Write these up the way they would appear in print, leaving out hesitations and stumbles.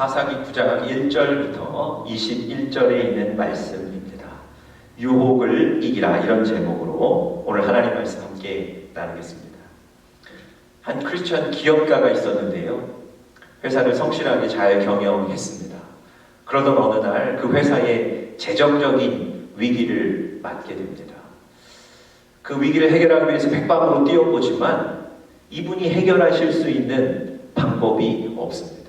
사사기 9장 1절부터 21절에 있는 말씀입니다. 유혹을 이기라, 이런 제목으로 오늘 하나님 말씀 함께 나누겠습니다. 한 크리스천 기업가가 있었는데요. 회사를 성실하게 잘 경영했습니다. 그러던 어느 날 그 회사에 재정적인 위기를 맞게 됩니다. 그 위기를 해결하기 위해서 백방으로 뛰어보지만 이분이 해결하실 수 있는 방법이 없습니다.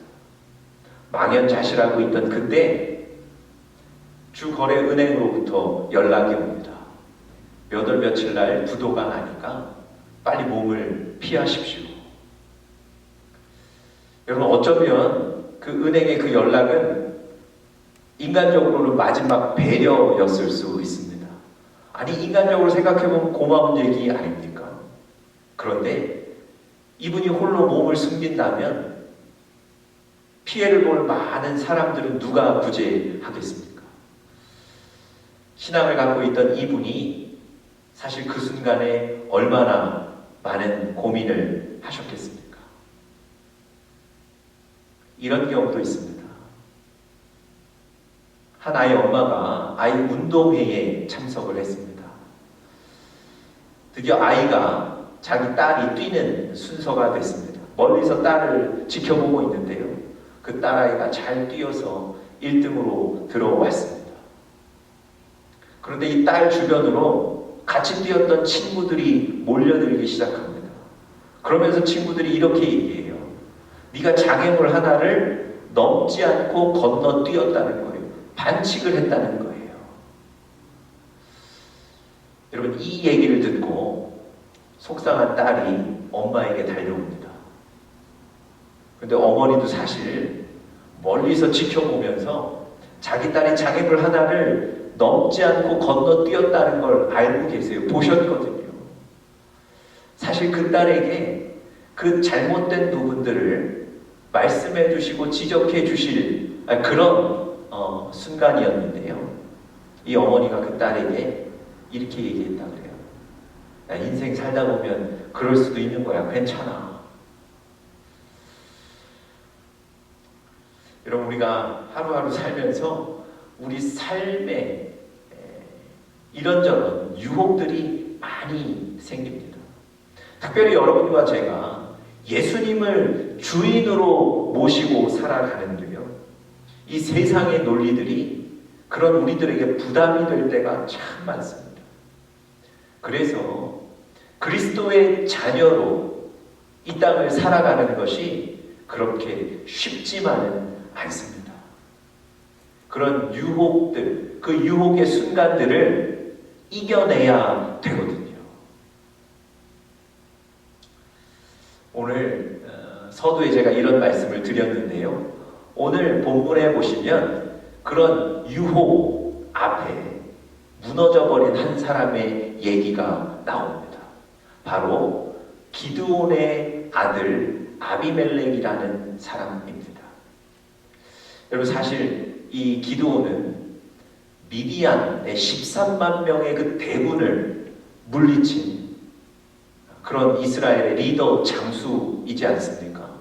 망연자실하고 있던 그때 주거래은행으로부터 연락이 옵니다. 몇 월 며칠 날 부도가 나니까 빨리 몸을 피하십시오. 여러분, 어쩌면 그 은행의 그 연락은 인간적으로는 마지막 배려였을 수 있습니다. 아니, 인간적으로 생각해보면 고마운 얘기 아닙니까? 그런데 이분이 홀로 몸을 숨긴다면 피해를 볼 많은 사람들은 누가 구제하겠습니까? 신앙을 갖고 있던 이분이 사실 그 순간에 얼마나 많은 고민을 하셨겠습니까? 이런 경우도 있습니다. 한 아이 엄마가 아이 운동회에 참석을 했습니다. 드디어 아이가 자기 딸이 뛰는 순서가 됐습니다. 멀리서 딸을 지켜보고 있는데요. 그 딸아이가 잘 뛰어서 1등으로 들어왔습니다. 그런데 이 딸 주변으로 같이 뛰었던 친구들이 몰려들기 시작합니다. 그러면서 친구들이 이렇게 얘기해요. 네가 장애물 하나를 넘지 않고 건너 뛰었다는 거예요. 반칙을 했다는 거예요. 여러분, 이 얘기를 듣고 속상한 딸이 엄마에게 달려옵니다. 근데 어머니도 사실 멀리서 지켜보면서 자기 딸이 장애물 하나를 넘지 않고 건너뛰었다는 걸 알고 계세요. 보셨거든요. 사실 그 딸에게 그 잘못된 부분들을 말씀해 주시고 지적해 주실 그런 순간이었는데요. 이 어머니가 그 딸에게 이렇게 얘기했다 그래요. 야, 인생 살다 보면 그럴 수도 있는 거야. 괜찮아. 여러분, 우리가 하루하루 살면서 우리 삶에 이런저런 유혹들이 많이 생깁니다. 특별히 여러분과 제가 예수님을 주인으로 모시고 살아가는데요. 이 세상의 논리들이 그런 우리들에게 부담이 될 때가 참 많습니다. 그래서 그리스도의 자녀로 이 땅을 살아가는 것이 그렇게 쉽지만은 않습니다. 그런 유혹들, 그 유혹의 순간들을 이겨내야 되거든요. 오늘 서두에 제가 이런 말씀을 드렸는데요. 오늘 본문에 보시면 그런 유혹 앞에 무너져버린 한 사람의 얘기가 나옵니다. 바로 기드온의 아들 아비멜렉이라는 사람입니다. 여러분, 사실 이 기드온은 미디안의 13만 명의 그 대군을 물리친 그런 이스라엘의 리더 장수이지 않습니까?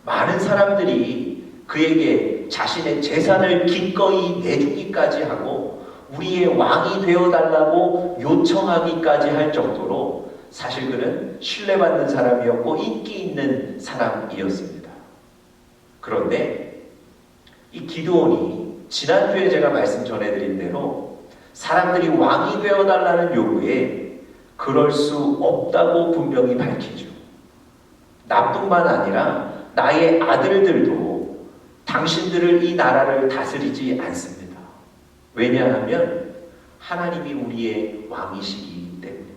많은 사람들이 그에게 자신의 재산을 기꺼이 내주기까지 하고 우리의 왕이 되어달라고 요청하기까지 할 정도로 사실 그는 신뢰받는 사람이었고 인기 있는 사람이었습니다. 그런데 이 기드온이 지난주에 제가 말씀 전해드린 대로 사람들이 왕이 되어달라는 요구에 그럴 수 없다고 분명히 밝히죠. 나뿐만 아니라 나의 아들들도 당신들을 이 나라를 다스리지 않습니다. 왜냐하면 하나님이 우리의 왕이시기 때문입니다.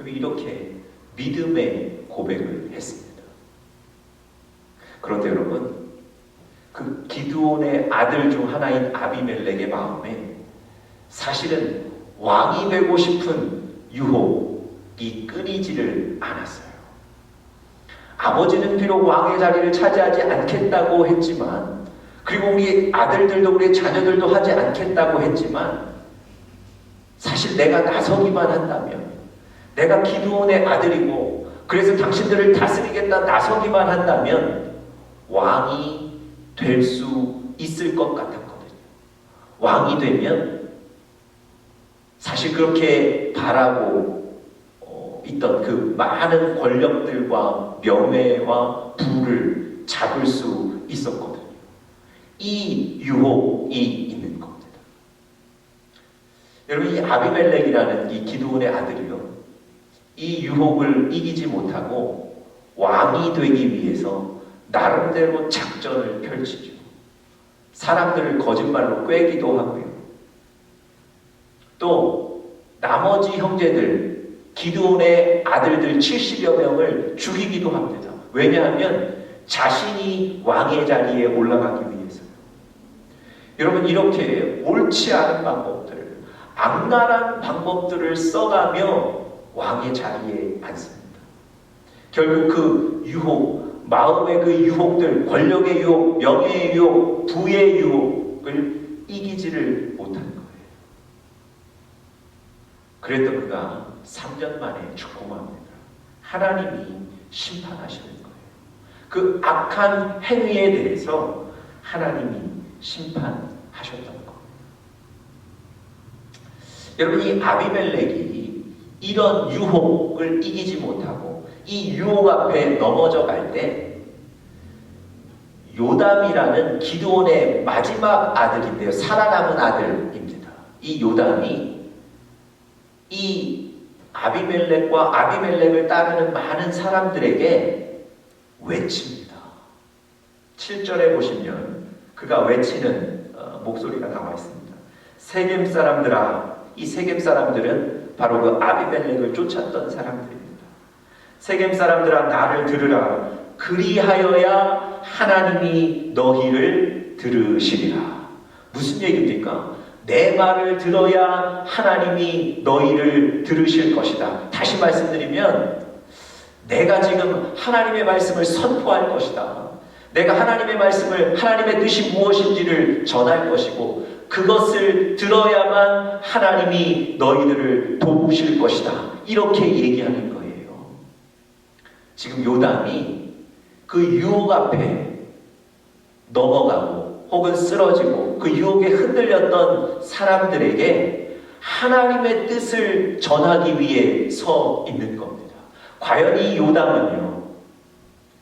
이렇게 믿음의 고백을 했습니다. 그런데 여러분, 그 기드온의 아들 중 하나인 아비멜렉의 마음에 사실은 왕이 되고 싶은 유혹이 끊이지를 않았어요. 아버지는 비록 왕의 자리를 차지하지 않겠다고 했지만, 그리고 우리 아들들도 우리 자녀들도 하지 않겠다고 했지만, 사실 내가 나서기만 한다면, 내가 기드온의 아들이고 그래서 당신들을 다스리겠다 나서기만 한다면 왕이 될 수 있을 것 같았거든요. 왕이 되면 사실 그렇게 바라고 있던 그 많은 권력들과 명예와 부를 잡을 수 있었거든요. 이 유혹이 있는 겁니다. 여러분, 이 아비멜렉이라는 이 기드온의 아들이요, 이 유혹을 이기지 못하고 왕이 되기 위해서 나름대로 작전을 펼치죠. 사람들을 거짓말로 꿰기도 하고요. 또 나머지 형제들, 기드온의 아들들 70여 명을 죽이기도 합니다. 왜냐하면 자신이 왕의 자리에 올라가기 위해서요. 여러분, 이렇게 옳지 않은 방법들, 악랄한 방법들을 써가며 왕의 자리에 앉습니다. 결국 그 유혹, 마음의 그 유혹들, 권력의 유혹, 명예의 유혹, 부의 유혹을 이기지를 못한 거예요. 그래도 그가 3년 만에 죽고맙니다. 하나님이 심판하시는 거예요. 그 악한 행위에 대해서 하나님이 심판하셨던 거예요. 여러분, 이 아비멜렉이 이런 유혹을 이기지 못하고 이 유혹 앞에 넘어져 갈 때 요담이라는 기드온의 마지막 아들인데요, 살아남은 아들입니다. 이 요담이 이 아비멜렉과 아비멜렉을 따르는 많은 사람들에게 외칩니다. 7절에 보시면 그가 외치는 목소리가 나와 있습니다. 세겜 사람들아, 이 세겜 사람들은 바로 그 아비멜렉을 쫓았던 사람들입니다. 세겜 사람들아, 나를 들으라. 그리하여야 하나님이 너희를 들으시리라. 무슨 얘기입니까? 내 말을 들어야 하나님이 너희를 들으실 것이다. 다시 말씀드리면 내가 지금 하나님의 말씀을 선포할 것이다. 내가 하나님의 말씀을, 하나님의 뜻이 무엇인지를 전할 것이고 그것을 들어야만 하나님이 너희들을 도우실 것이다. 이렇게 얘기하는 거예요. 지금 요담이 그 유혹 앞에 넘어가고 혹은 쓰러지고 그 유혹에 흔들렸던 사람들에게 하나님의 뜻을 전하기 위해 서 있는 겁니다. 과연 이 요담은요,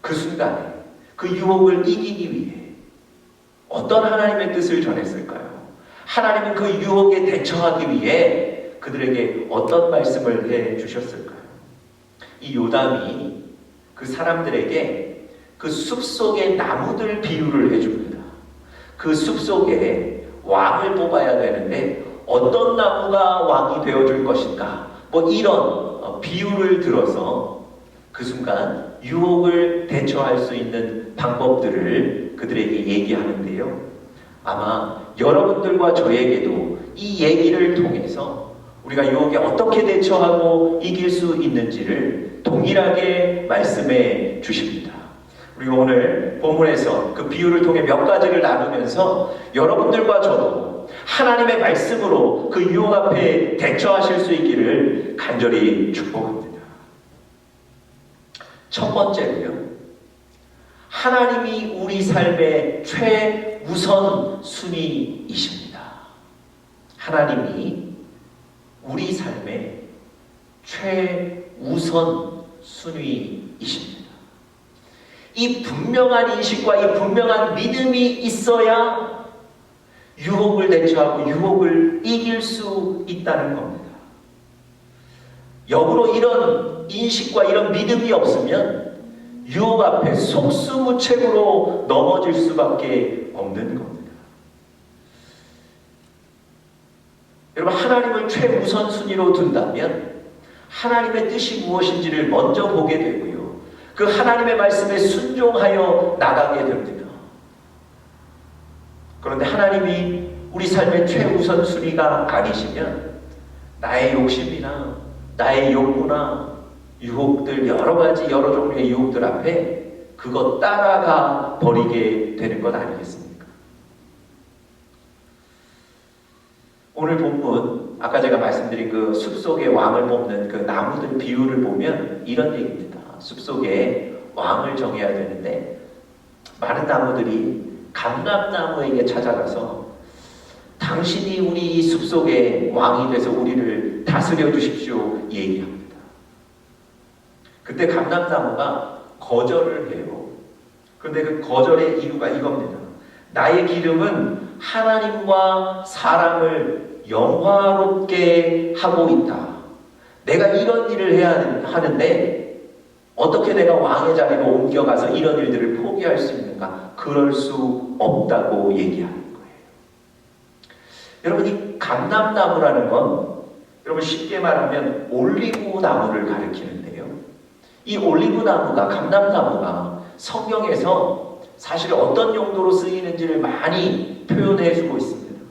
그 순간에 그 유혹을 이기기 위해 어떤 하나님의 뜻을 전했을까요? 하나님은 그 유혹에 대처하기 위해 그들에게 어떤 말씀을 해 주셨을까요? 이 요담이 그 사람들에게 그 숲속의 나무들 비유를 해줍니다. 그 숲속에 왕을 뽑아야 되는데 어떤 나무가 왕이 되어줄 것인가, 뭐 이런 비유를 들어서 그 순간 유혹을 대처할 수 있는 방법들을 그들에게 얘기하는데요. 아마 여러분들과 저에게도 이 얘기를 통해서 우리가 유혹에 어떻게 대처하고 이길 수 있는지를 동일하게 말씀해 주십니다. 우리가 오늘 본문에서 그 비유를 통해 몇 가지를 나누면서 여러분들과 저도 하나님의 말씀으로 그 유혹 앞에 대처하실 수 있기를 간절히 축복합니다. 첫 번째로요, 하나님이 우리 삶의 최우선 순위이십니다. 하나님이 우리 삶의 최우선 순위이십니다. 이 분명한 인식과 이 분명한 믿음이 있어야 유혹을 대처하고 유혹을 이길 수 있다는 겁니다. 역으로 이런 인식과 이런 믿음이 없으면 유혹 앞에 속수무책으로 넘어질 수밖에 없는 겁니다. 여러분, 하나님을 최우선 순위로 둔다면 하나님의 뜻이 무엇인지를 먼저 보게 되고요, 그 하나님의 말씀에 순종하여 나가게 됩니다. 그런데 하나님이 우리 삶의 최우선 순위가 아니시면 나의 욕심이나 나의 욕구나 유혹들, 여러 가지 여러 종류의 유혹들 앞에 그것 따라가 버리게 되는 것 아니겠습니까? 오늘 본문, 아까 제가 말씀드린 그 숲속의 왕을 뽑는 그 나무들 비유를 보면 이런 얘기입니다. 숲속에 왕을 정해야 되는데 많은 나무들이 감람나무에게 찾아가서 당신이 우리 이 숲속의 왕이 돼서 우리를 다스려 주십시오 얘기합니다. 그때 감람나무가 거절을 해요. 그런데 그 거절의 이유가 이겁니다. 나의 기름은 하나님과 사람을 영화롭게 하고 있다. 내가 이런 일을 해야 하는데 어떻게 내가 왕의 자리로 옮겨가서 이런 일들을 포기할 수 있는가? 그럴 수 없다고 얘기하는 거예요. 여러분, 이 감람나무라는 건 여러분 쉽게 말하면 올리브 나무를 가리키는데요. 이 올리브 나무가, 감람나무가 성경에서 사실 어떤 용도로 쓰이는지를 많이 표현해주고 있습니다.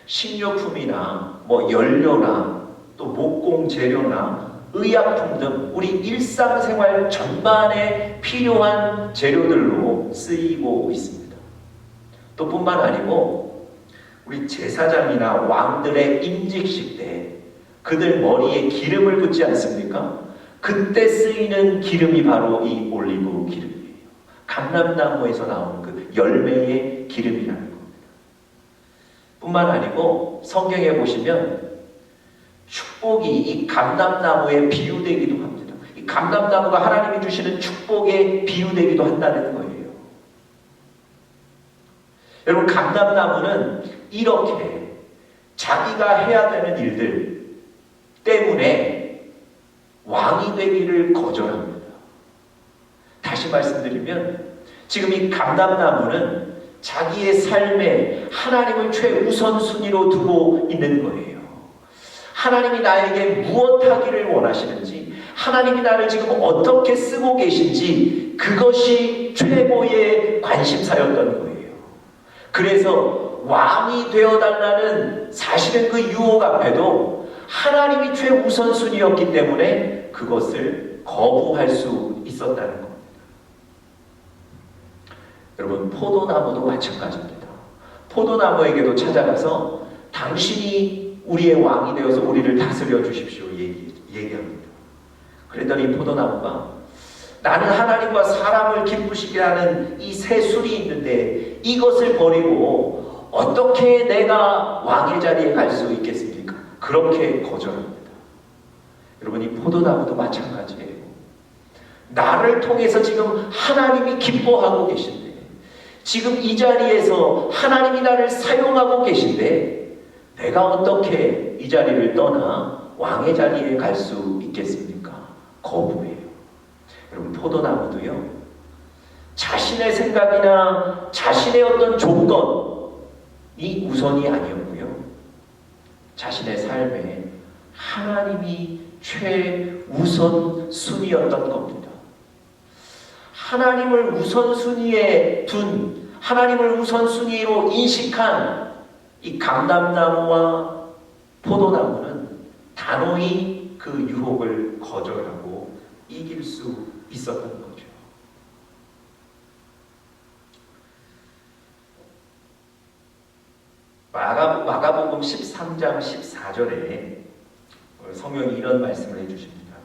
식료품이나 연료나 또 목공 재료나 의약품 등 우리 일상생활 전반에 필요한 재료들로 쓰이고 있습니다. 또 뿐만 아니고 우리 제사장이나 왕들의 임직식 때 그들 머리에 기름을 붓지 않습니까? 그때 쓰이는 기름이 바로 이 올리브 기름이에요. 감람나무에서 나오는 그 열매의 기름이라는 겁니다. 뿐만 아니고 성경에 보시면 축복이 이 감람나무에 비유되기도 합니다. 이 감람나무가 하나님이 주시는 축복에 비유되기도 한다는 거예요. 여러분, 감람나무는 이렇게 자기가 해야 되는 일들 때문에 왕이 되기를 거절합니다. 다시 말씀드리면 지금 이 감람나무는 자기의 삶에 하나님을 최우선순위로 두고 있는 거예요. 하나님이 나에게 무엇 하기를 원하시는지, 하나님이 나를 지금 어떻게 쓰고 계신지 그것이 최고의 관심사였던 거예요. 그래서 왕이 되어달라는 사실은 그 유혹 앞에도 하나님이 최우선순위였기 때문에 그것을 거부할 수 있었다는 겁니다. 여러분, 포도나무도 마찬가지입니다. 포도나무에게도 찾아가서 당신이 우리의 왕이 되어서 우리를 다스려 주십시오 얘기합니다. 그랬더니 포도나무가 나는 하나님과 사람을 기쁘시게 하는 이 새 술이 있는데 이것을 버리고 어떻게 내가 왕의 자리에 갈 수 있겠습니까? 그렇게 거절합니다. 여러분, 이 포도나무도 마찬가지예요. 나를 통해서 지금 하나님이 기뻐하고 계신데, 지금 이 자리에서 하나님이 나를 사용하고 계신데 내가 어떻게 이 자리를 떠나 왕의 자리에 갈 수 있겠습니까? 거부해요. 여러분, 포도나무도요, 자신의 생각이나 자신의 어떤 조건이 우선이 아니었고요, 자신의 삶에 하나님이 최우선 순위였던 겁니다. 하나님을 우선순위에 둔, 하나님을 우선순위로 인식한 이 감람나무와 포도나무는 단호히 그 유혹을 거절하고 이길 수 있었던 거죠. 마가복음 13장 14절에 성경이 이런 말씀을 해주십니다.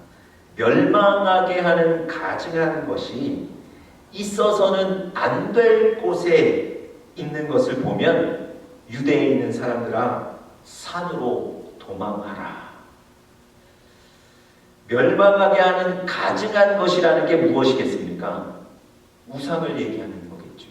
멸망하게 하는 가증한 것이 있어서는 안 될 곳에 있는 것을 보면 유대에 있는 사람들아 산으로 도망하라. 멸망하게 하는 가증한 것이라는 게 무엇이겠습니까? 우상을 얘기하는 거겠죠.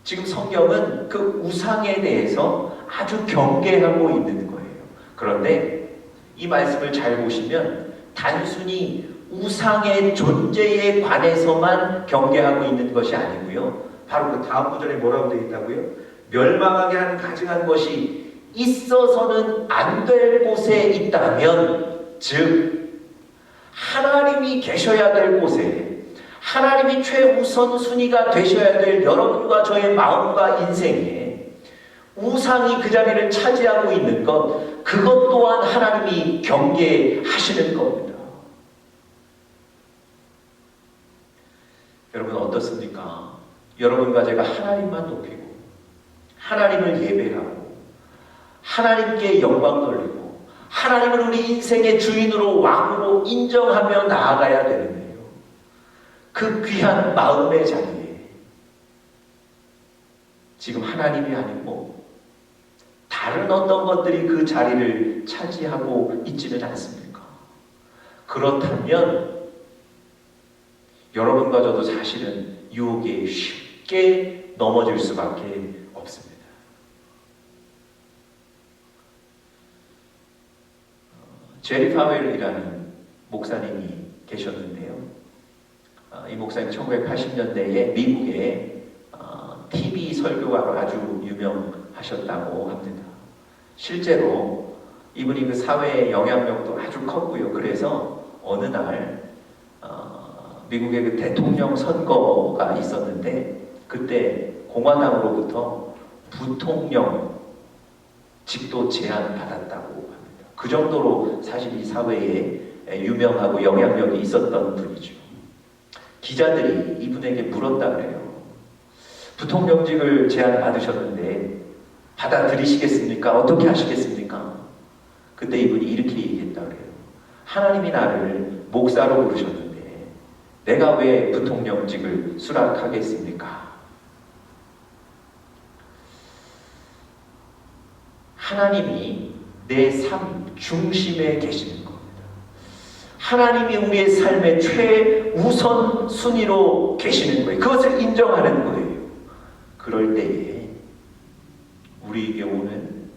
지금 성경은 그 우상에 대해서 아주 경계하고 있는 거예요. 그런데 이 말씀을 잘 보시면 단순히 우상의 존재에 관해서만 경계하고 있는 것이 아니고요, 바로 그 다음 구절에 뭐라고 되어 있다고요? 멸망하게 하는 가증한 것이 있어서는 안 될 곳에 있다면, 즉 하나님이 계셔야 될 곳에, 하나님이 최우선순위가 되셔야 될 여러분과 저의 마음과 인생에 우상이 그 자리를 차지하고 있는 것, 그것 또한 하나님이 경계하시는 겁니다. 여러분, 어떻습니까? 여러분과 제가 하나님만 높이고 하나님을 예배하고 하나님께 영광 돌리고 하나님을 우리 인생의 주인으로 왕으로 인정하며 나아가야 되는데요, 그 귀한 마음의 자리에 지금 하나님이 아니고 다른 어떤 것들이 그 자리를 차지하고 있지는 않습니까? 그렇다면 여러분과 저도 사실은 유혹에 쉽게 넘어질 수밖에 없습니다. 제리 파웰이라는 목사님이 계셨는데요. 이 목사님 1980년대에 미국의 TV 설교가로 아주 유명하셨다고 합니다. 실제로 이분이 그 사회의 영향력도 아주 컸고요. 그래서 어느 날 미국의 그 대통령 선거가 있었는데 그때 공화당으로부터 부통령 직도 제안받았다고 합니다. 그 정도로 사실 이 사회에 유명하고 영향력이 있었던 분이죠. 기자들이 이분에게 물었다 그래요. 부통령직을 제안받으셨는데 받아들이시겠습니까? 어떻게 하시겠습니까? 그때 이분이 이렇게 얘기했다 그래요. 하나님이 나를 목사로 부르셨는데 내가 왜 부통령직을 수락하겠습니까? 하나님이 내 삶 중심에 계시는 겁니다. 하나님이 우리의 삶의 최우선 순위로 계시는 거예요. 그것을 인정하는 거예요. 그럴 때에 우리에게 오는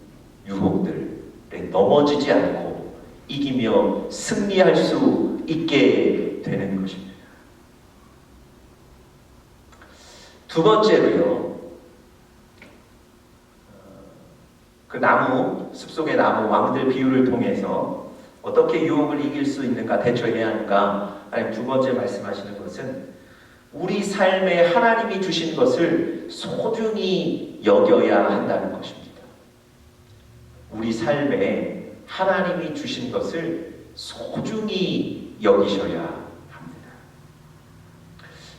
유혹들에 넘어지지 않고 이기며 승리할 수 있게 되는 것입니다. 두 번째로요. 그 나무, 숲속의 나무 왕들 비유를 통해서 어떻게 유혹을 이길 수 있는가, 대처해야 하는가. 아니, 두 번째 말씀하시는 것은 우리 삶에 하나님이 주신 것을 소중히 여겨야 한다는 것입니다. 우리 삶에 하나님이 주신 것을 소중히 여기셔야 합니다.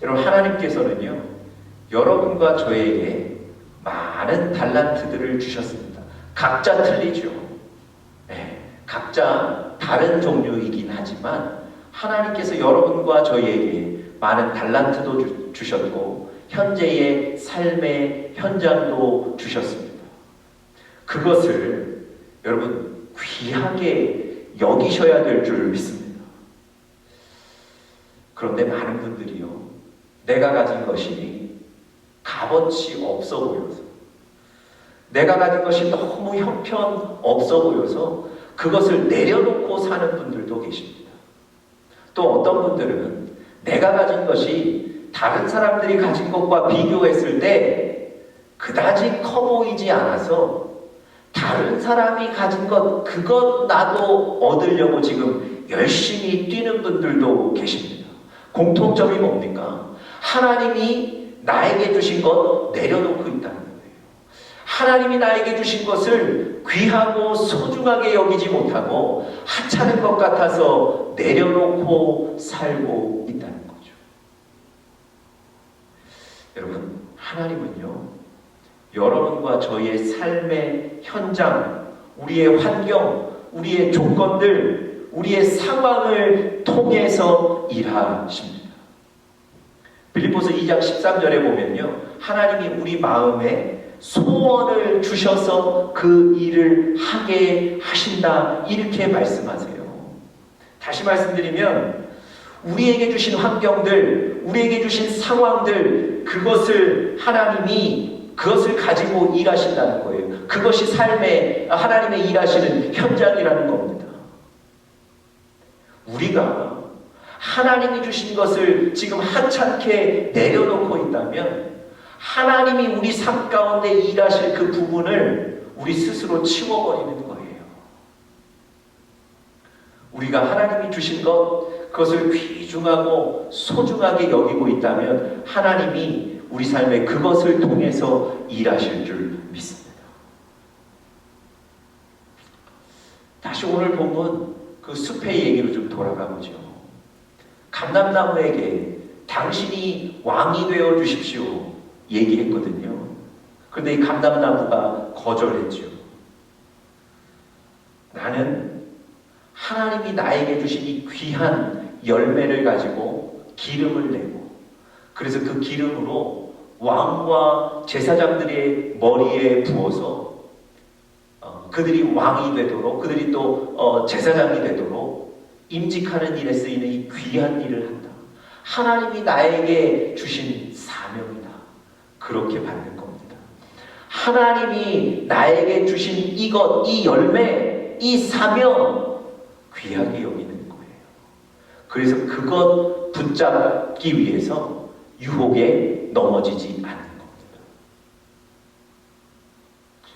여러분, 하나님께서는요, 여러분과 저에게 많은 달란트들을 주셨습니다. 각자 틀리죠. 네, 각자 다른 종류이긴 하지만 하나님께서 여러분과 저희에게 많은 달란트도 주셨고 현재의 삶의 현장도 주셨습니다. 그것을 여러분 귀하게 여기셔야 될 줄 믿습니다. 그런데 많은 분들이요, 내가 가진 것이 값어치 없어 보여서, 내가 가진 것이 너무 형편없어 보여서 그것을 내려놓고 사는 분들도 계십니다. 또 어떤 분들은 내가 가진 것이 다른 사람들이 가진 것과 비교했을 때 그다지 커 보이지 않아서 다른 사람이 가진 것, 그것 나도 얻으려고 지금 열심히 뛰는 분들도 계십니다. 공통점이 뭡니까? 하나님이 나에게 주신 것 내려놓고 있다는 거예요. 하나님이 나에게 주신 것을 귀하고 소중하게 여기지 못하고 하찮은 것 같아서 내려놓고 살고 있다는 거죠. 여러분, 하나님은요, 여러분과 저희의 삶의 현장, 우리의 환경, 우리의 조건들, 우리의 상황을 통해서 일하십니다. 빌립보서 2장 13절에 보면요, 하나님이 우리 마음에 소원을 주셔서 그 일을 하게 하신다, 이렇게 말씀하세요. 다시 말씀드리면 우리에게 주신 환경들, 우리에게 주신 상황들, 그것을 하나님이 그것을 가지고 일하신다는 거예요. 그것이 삶에 하나님의 일하시는 현장이라는 겁니다. 우리가 하나님이 주신 것을 지금 하찮게 내려놓고 있다면 하나님이 우리 삶 가운데 일하실 그 부분을 우리 스스로 치워버리는 거예요. 우리가 하나님이 주신 것, 그것을 귀중하고 소중하게 여기고 있다면 하나님이 우리 삶에 그것을 통해서 일하실 줄 믿습니다. 다시 오늘 본문 그 숲의 얘기로 좀 돌아가 보죠. 감람나무에게 당신이 왕이 되어 주십시오 얘기했거든요. 그런데 이 감람나무가 거절했죠. 나는 하나님이 나에게 주신 이 귀한 열매를 가지고 기름을 내고 그래서 그 기름으로 왕과 제사장들의 머리에 부어서 그들이 왕이 되도록, 그들이 또 제사장이 되도록 임직하는 일에 쓰이는 이 귀한 일을 한다. 하나님이 나에게 주신 사명이다. 그렇게 받는 겁니다. 하나님이 나에게 주신 이것, 이 열매, 이 사명 귀하게 여기는 거예요. 그래서 그것 붙잡기 위해서 유혹에 넘어지지 않는 겁니다.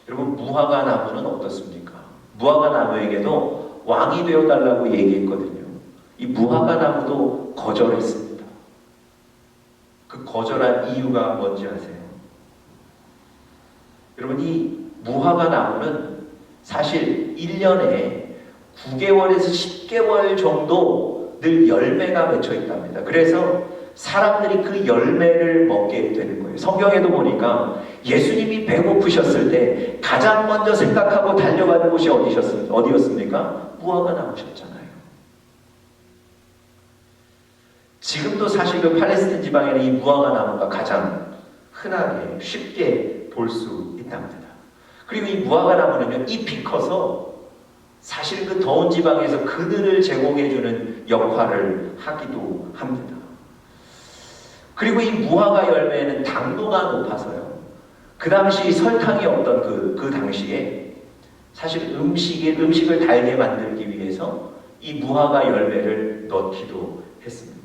여러분, 무화과 나무는 어떻습니까? 무화과 나무에게도 왕이 되어달라고 얘기했거든요. 이 무화과 나무도 거절했습니다. 그 거절한 이유가 뭔지 아세요? 여러분, 이 무화과 나무는 사실 1년에 9개월에서 10개월 정도 늘 열매가 맺혀 있답니다. 그래서 사람들이 그 열매를 먹게 되는 거예요. 성경에도 보니까 예수님이 배고프셨을 때 가장 먼저 생각하고 달려가는 곳이 어디였습니까? 무화과 나무셨잖아요. 지금도 사실 그 팔레스틴 지방에는 이 무화과 나무가 가장 흔하게 쉽게 볼 수 있답니다. 그리고 이 무화과 나무는요, 잎이 커서 사실 그 더운 지방에서 그늘을 제공해주는 역할을 하기도 합니다. 그리고 이 무화과 열매에는 당도가 높아서요, 그 당시 설탕이 없던 그 당시에 사실 음식을 달게 만들기 위해서 이 무화과 열매를 넣기도 했습니다.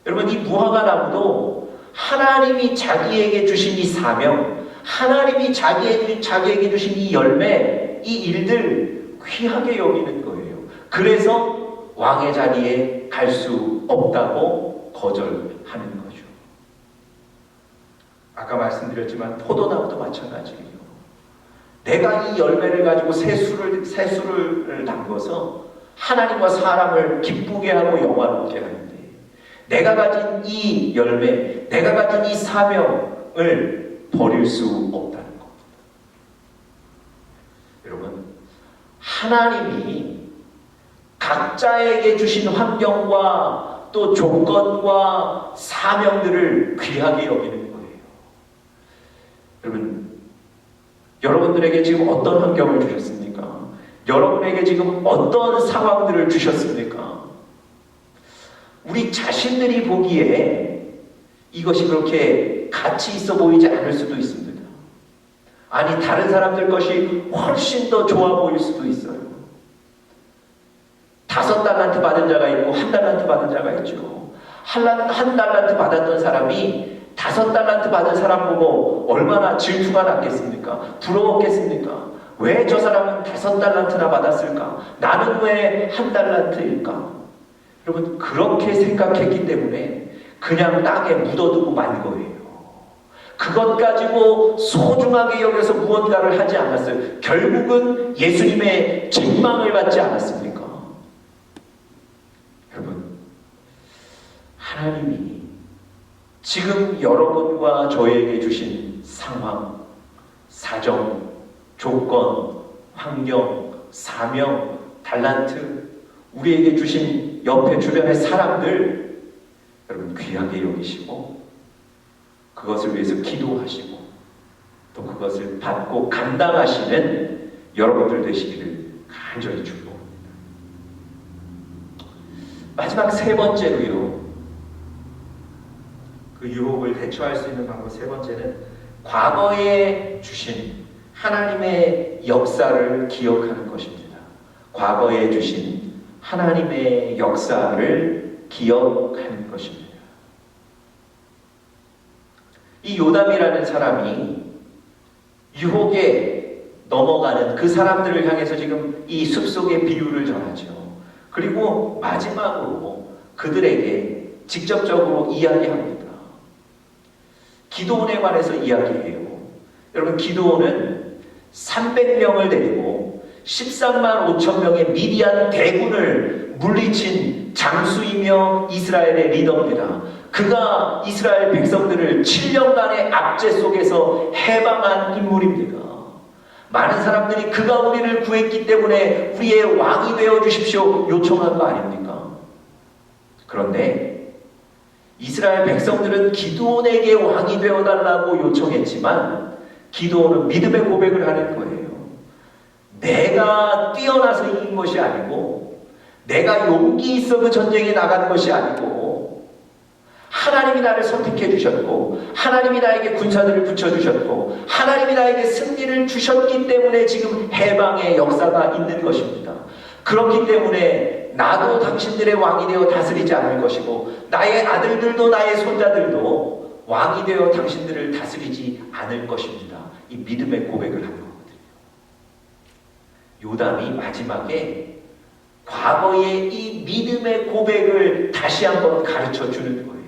여러분, 이 무화과 나무도 하나님이 자기에게 주신 이 사명, 하나님이 자기에게 주신 이 열매, 이 일들 귀하게 여기는 거예요. 그래서 왕의 자리에 갈 수 없다고 거절하는 거죠. 아까 말씀드렸지만 포도나무도 마찬가지예요. 내가 이 열매를 가지고 새술을 담궈서 하나님과 사람을 기쁘게 하고 영화롭게 하는데, 내가 가진 이 열매, 내가 가진 이 사명을 버릴 수 없다는 겁니다. 여러분, 하나님이 각자에게 주신 환경과 또 조건과 사명들을 귀하게 여기는 거예요. 여러분, 여러분들에게 지금 어떤 환경을 주셨습니까? 여러분에게 지금 어떤 상황들을 주셨습니까? 우리 자신들이 보기에 이것이 그렇게 가치 있어 보이지 않을 수도 있습니다. 아니, 다른 사람들 것이 훨씬 더 좋아 보일 수도 있어요. 5달란트 받은 자가 있고 1달란트 받은 자가 있죠. 1달란트 받았던 사람이 5달란트 받은 사람 보고 얼마나 질투가 났겠습니까? 부러웠겠습니까? 왜 저 사람은 5달란트나 받았을까? 나는 왜 1달란트일까? 여러분, 그렇게 생각했기 때문에 그냥 땅에 묻어두고 만 거예요. 그것 가지고 소중하게 여겨서 무언가를 하지 않았어요. 결국은 예수님의 책망을 받지 않았습니까? 여러분, 하나님이 지금 여러분과 저에게 주신 상황, 사정, 조건, 환경, 사명, 달란트, 우리에게 주신 옆에 주변의 사람들, 여러분 귀하게 여기시고 그것을 위해서 기도하시고 또 그것을 받고 감당하시는 여러분들 되시기를 간절히 축복합니다. 마지막 3번째로요, 그 유혹을 대처할 수 있는 방법 3번째는 과거에 주신 하나님의 역사를 기억하는 것입니다. 과거에 주신 하나님의 역사를 기억하는 것입니다. 이 요담이라는 사람이 유혹에 넘어가는 그 사람들을 향해서 지금 이 숲속의 비유를 전하죠. 그리고 마지막으로 그들에게 직접적으로 이야기합니다. 기드온에 관해서 이야기해요. 여러분, 기드온은 300명을 데리고 13만 5천 명의 미디안 대군을 물리친 장수이며 이스라엘의 리더입니다. 그가 이스라엘 백성들을 7년간의 압제 속에서 해방한 인물입니다. 많은 사람들이 그가 우리를 구했기 때문에 우리의 왕이 되어 주십시오 요청한 거 아닙니까? 그런데 이스라엘 백성들은 기드온에게 왕이 되어달라고 요청했지만 기드온은 믿음의 고백을 하는 거예요. 내가 뛰어나서 이긴 것이 아니고, 내가 용기 있어 그 전쟁에 나가는 것이 아니고, 하나님이 나를 선택해 주셨고, 하나님이 나에게 군사들을 붙여주셨고, 하나님이 나에게 승리를 주셨기 때문에 지금 해방의 역사가 있는 것입니다. 그렇기 때문에 나도 당신들의 왕이 되어 다스리지 않을 것이고, 나의 아들들도 나의 손자들도 왕이 되어 당신들을 다스리지 않을 것입니다. 이 믿음의 고백을 한 거거든요. 요담이 마지막에 과거의 이 믿음의 고백을 다시 한번 가르쳐 주는 거예요.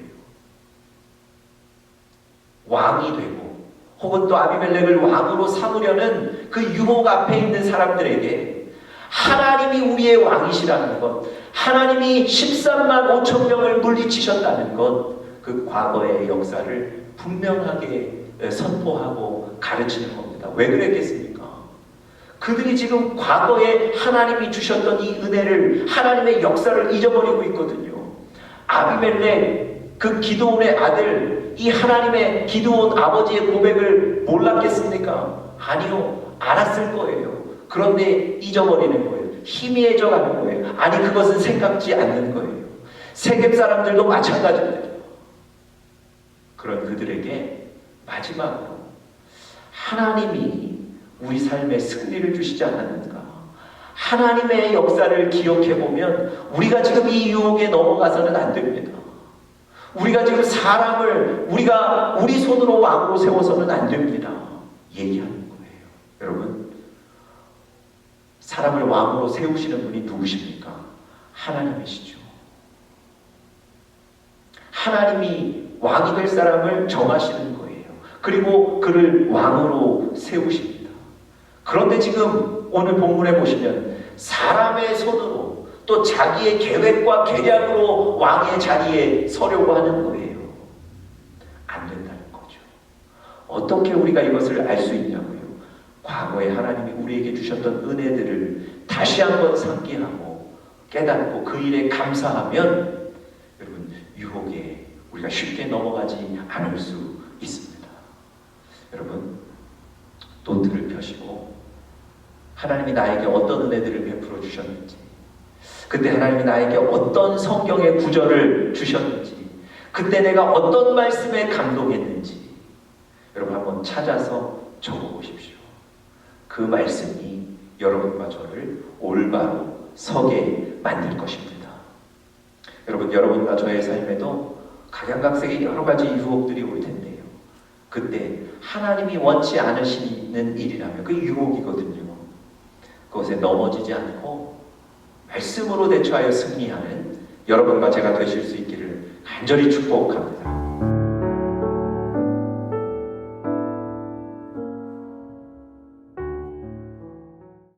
왕이 되고 혹은 또 아비멜렉을 왕으로 삼으려는 그 유혹 앞에 있는 사람들에게 하나님이 우리의 왕이시라는 것, 하나님이 13만 5천 명을 물리치셨다는 것, 그 과거의 역사를 분명하게 선포하고 가르치는 겁니다. 왜 그랬겠습니까? 그들이 지금 과거에 하나님이 주셨던 이 은혜를, 하나님의 역사를 잊어버리고 있거든요. 아비멜렉, 그 기드온의 아들, 이 하나님의 기드온 아버지의 고백을 몰랐겠습니까? 아니요, 알았을 거예요. 그런데 잊어버리는 거예요. 희미해져 가는 거예요. 아니, 그것은 생각지 않는 거예요. 세겜 사람들도 마찬가지입니다. 그런 그들에게 마지막으로 하나님이 우리 삶에 승리를 주시지 않았는가? 하나님의 역사를 기억해보면 우리가 지금 이 유혹에 넘어가서는 안 됩니다. 우리가 지금 사람을 우리 손으로 왕으로 세워서는 안 됩니다. 얘기하는 거예요. 여러분, 사람을 왕으로 세우시는 분이 누구십니까? 하나님이시죠. 하나님이 왕이 될 사람을 정하시는 거예요. 그리고 그를 왕으로 세우십니다. 그런데 지금 오늘 본문에 보시면 사람의 손으로 또 자기의 계획과 계략으로 왕의 자리에 서려고 하는 거예요. 안 된다는 거죠. 어떻게 우리가 이것을 알 수 있냐고요? 과거에 하나님이 우리에게 주셨던 은혜들을 다시 한번 상기하고 깨닫고 그 일에 감사하면 여러분, 유혹에 우리가 쉽게 넘어가지 않을 수 있습니다. 여러분, 노트를 펴시고 하나님이 나에게 어떤 은혜들을 베풀어 주셨는지, 그때 하나님이 나에게 어떤 성경의 구절을 주셨는지, 그때 내가 어떤 말씀에 감동했는지 여러분 한번 찾아서 적어보십시오. 그 말씀이 여러분과 저를 올바로 서게 만들 것입니다. 여러분, 여러분과 저의 삶에도 각양각색의 여러 가지 유혹들이 올 텐데요. 그때 하나님이 원치 않으시는 일이라면 그 유혹이거든요. 그것에 넘어지지 않고 말씀으로 대처하여 승리하는 여러분과 제가 되실 수 있기를 간절히 축복합니다.